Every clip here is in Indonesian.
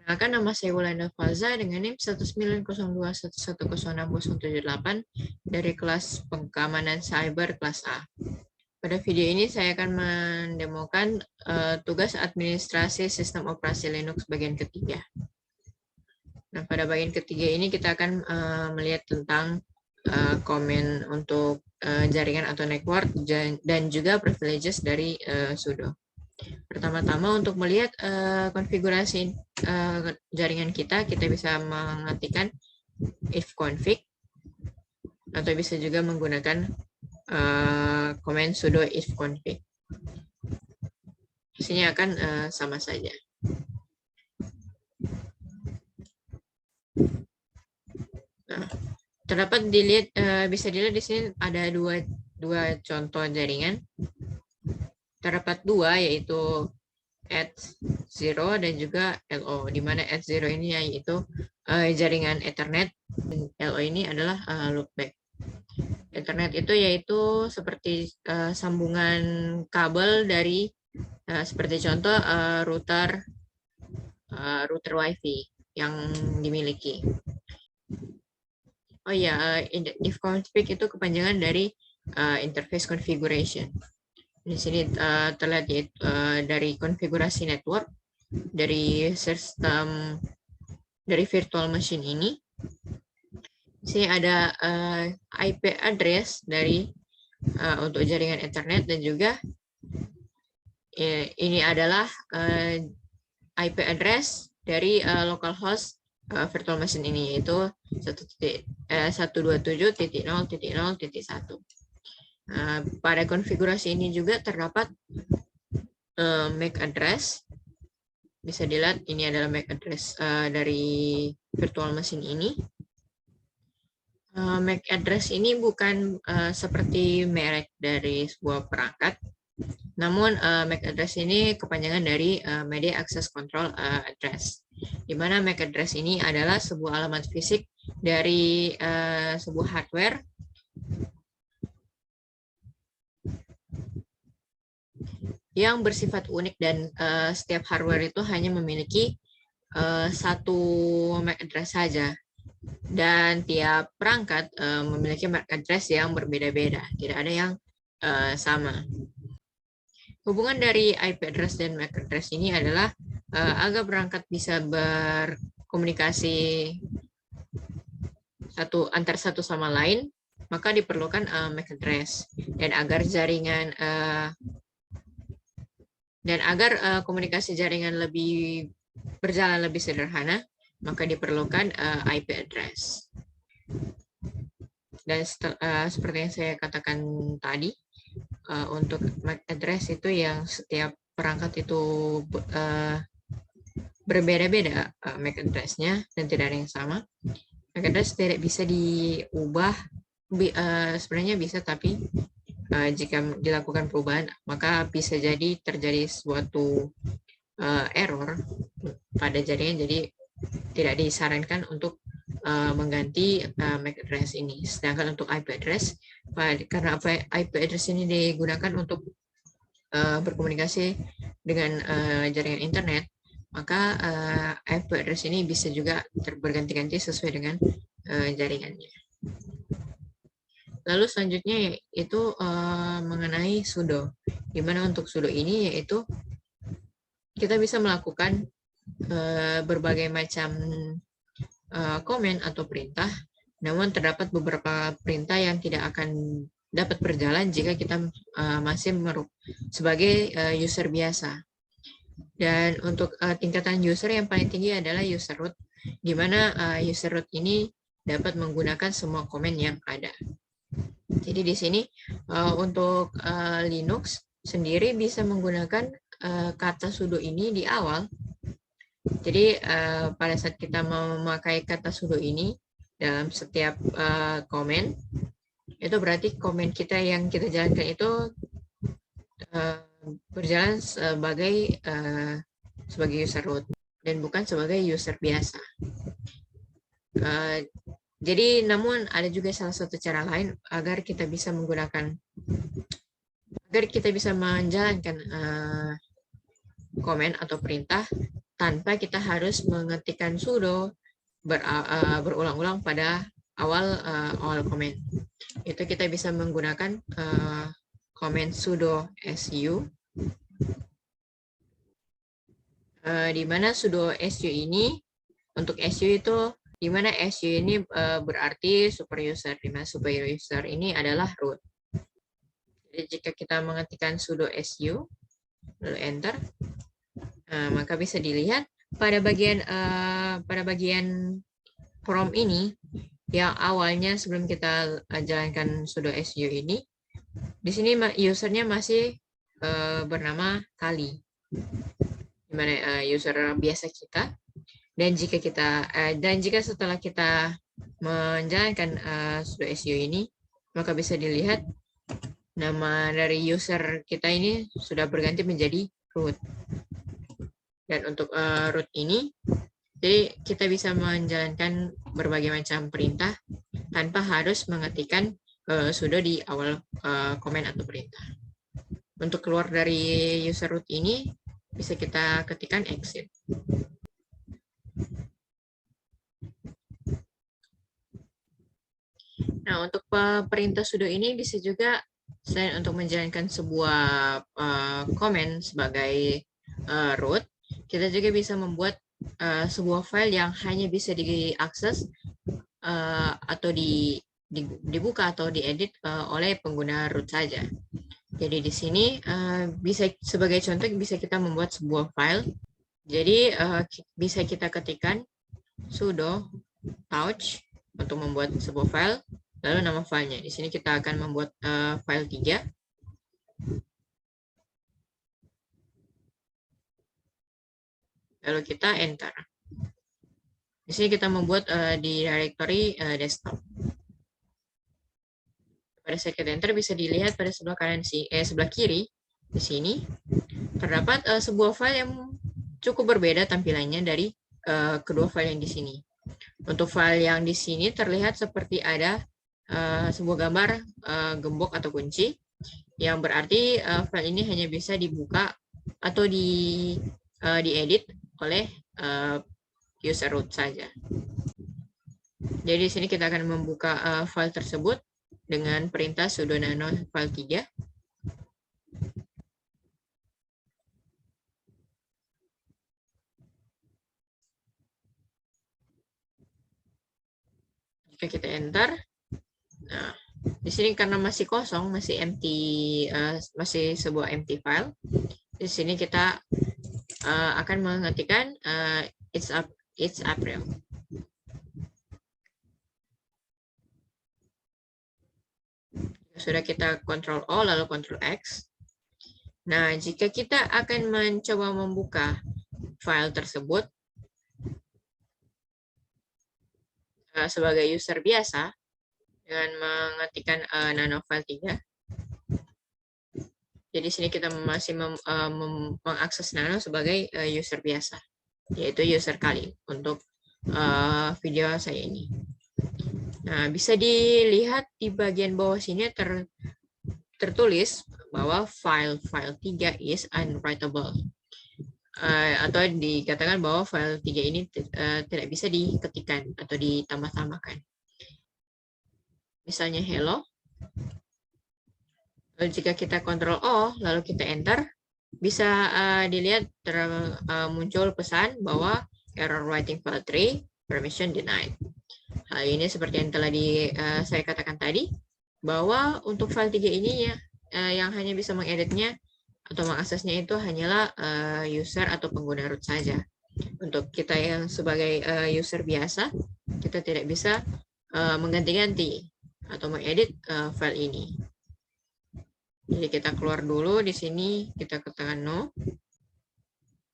Perkenalkan, nama saya Wulandar Faza dengan NIM 19021106078 dari kelas Pengamanan Cyber kelas A. Pada video ini saya akan mendemokan tugas administrasi sistem operasi Linux bagian ketiga. Nah, pada bagian ketiga ini kita akan melihat tentang komen untuk jaringan atau network dan juga privileges dari sudo. Pertama-tama untuk melihat konfigurasi jaringan kita bisa mengetikkan ifconfig atau bisa juga menggunakan komen sudo ifconfig. Hasilnya akan sama saja. Nah, terdapat bisa dilihat di sini ada dua contoh jaringan. Terdapat dua, yaitu @0 dan juga LO, di mana @0 ini yaitu jaringan Ethernet, dan LO ini adalah loopback. Ethernet itu yaitu seperti sambungan kabel dari seperti contoh router WiFi yang dimiliki. Oh ya, ifconfig itu kepanjangan dari interface configuration. Di sini terlihat dari konfigurasi network dari sistem dari virtual machine ini. Di sini ada IP address dari untuk jaringan Ethernet, dan juga ini adalah IP address dari localhost virtual machine ini, yaitu 127.0.0.1. Pada konfigurasi ini juga terdapat MAC address. Bisa dilihat ini adalah MAC address dari virtual machine ini. MAC address ini bukan seperti merek dari sebuah perangkat, namun MAC address ini kepanjangan dari Media Access Control Address, di mana MAC address ini adalah sebuah alamat fisik dari sebuah hardware yang bersifat unik, dan setiap hardware itu hanya memiliki satu MAC address saja, dan tiap perangkat memiliki MAC address yang berbeda-beda, tidak ada yang sama. Hubungan dari IP address dan MAC address ini adalah agar perangkat bisa berkomunikasi antar satu sama lain, maka diperlukan MAC address, dan agar jaringan komunikasi jaringan berjalan lebih sederhana, maka diperlukan IP address. Dan seperti yang saya katakan tadi, untuk MAC address itu yang setiap perangkat itu berbeda-beda MAC address-nya, dan tidak ada yang sama. MAC address tidak bisa diubah, sebenarnya bisa, tapi jika dilakukan perubahan, maka bisa jadi terjadi suatu error pada jaringan, jadi tidak disarankan untuk mengganti MAC address ini. Sedangkan untuk IP address, karena IP address ini digunakan untuk berkomunikasi dengan jaringan internet, maka IP address ini bisa juga berganti-ganti sesuai dengan jaringannya. Lalu selanjutnya yaitu mengenai sudo, di mana untuk sudo ini yaitu kita bisa melakukan berbagai macam komen atau perintah, namun terdapat beberapa perintah yang tidak akan dapat berjalan jika kita masih sebagai user biasa. Dan untuk tingkatan user yang paling tinggi adalah user root, di mana user root ini dapat menggunakan semua komen yang ada. Jadi di sini untuk Linux sendiri bisa menggunakan kata sudo ini di awal. Jadi pada saat kita memakai kata sudo ini dalam setiap komen, itu berarti komen kita yang kita jalankan itu berjalan sebagai user root dan bukan sebagai user biasa. Jadi namun ada juga salah satu cara lain agar kita bisa menjalankan komen atau perintah tanpa kita harus mengetikkan sudo berulang-ulang pada awal komen. Itu kita bisa menggunakan komen sudo su, di mana sudo su ini, untuk su itu, di mana su ini berarti super user, di mana super user ini adalah root. Jadi jika kita mengetikkan sudo su, lalu enter, maka bisa dilihat pada bagian prompt ini, yang awalnya sebelum kita jalankan sudo su ini, di sini usernya masih bernama Kali, di mana user biasa kita. Dan jika setelah kita menjalankan sudo su ini, maka bisa dilihat nama dari user kita ini sudah berganti menjadi root. Dan untuk root ini, jadi kita bisa menjalankan berbagai macam perintah tanpa harus mengetikkan sudo di awal komen atau perintah. Untuk keluar dari user root ini, bisa kita ketikkan exit. Nah, untuk perintah sudo ini bisa juga, selain untuk menjalankan sebuah komen sebagai root, kita juga bisa membuat sebuah file yang hanya bisa diakses atau dibuka atau diedit oleh pengguna root saja. Jadi di sini bisa, sebagai contoh, bisa kita membuat sebuah file. Jadi bisa kita ketikkan sudo touch untuk membuat sebuah file, lalu nama filenya. Di sini kita akan membuat file 3. Lalu kita enter. Di sini kita membuat di directory desktop. Pada saat kita enter, bisa dilihat pada sebelah kanan sebelah kiri di sini terdapat sebuah file yang cukup berbeda tampilannya dari kedua file yang di sini. Untuk file yang di sini terlihat seperti ada sebuah gambar gembok atau kunci, yang berarti file ini hanya bisa dibuka atau diedit oleh user root saja. Jadi di sini kita akan membuka file tersebut dengan perintah sudo nano file 3. Jika kita enter, nah, di sini karena masih kosong, masih empty, masih sebuah empty file. Di sini kita akan mengetikkan it's April. Sudah kita Ctrl O lalu Ctrl X. Nah, jika kita akan mencoba membuka file tersebut sebagai user biasa dengan mengetikkan nano file 3. Jadi sini kita masih mengakses nano sebagai user biasa, yaitu user Kali untuk video saya ini. Nah, bisa dilihat di bagian bawah sini tertulis bahwa file 3 is unwritable. Atau dikatakan bahwa file 3 ini tidak bisa diketikkan atau ditambah-tambahkan. Misalnya hello. Lalu jika kita Ctrl O lalu kita enter, bisa dilihat muncul pesan bahwa error writing file 3, permission denied. Hal ini seperti yang telah saya katakan tadi, bahwa untuk file 3 ini yang hanya bisa mengeditnya atau mengaksesnya itu hanyalah user atau pengguna root saja. Untuk kita yang sebagai user biasa, kita tidak bisa mengganti-ganti atau mengedit file ini. Jadi kita keluar dulu, di sini kita ketikkan no.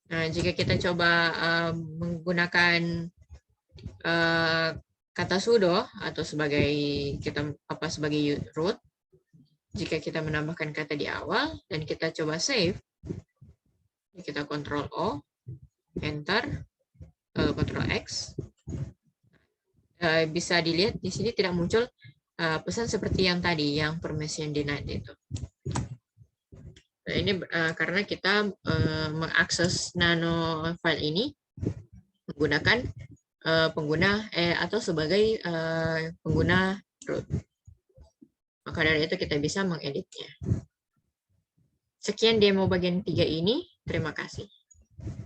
Nah, jika kita coba menggunakan kata sudo atau sebagai root, jika kita menambahkan kata di awal dan kita coba save, kita Ctrl O, enter, Ctrl X, bisa dilihat di sini tidak muncul pesan seperti yang tadi, yang permission denied itu. Ini karena kita mengakses nano file ini menggunakan pengguna atau sebagai pengguna root. Maka dari itu kita bisa mengeditnya. Sekian demo bagian 3 ini. Terima kasih.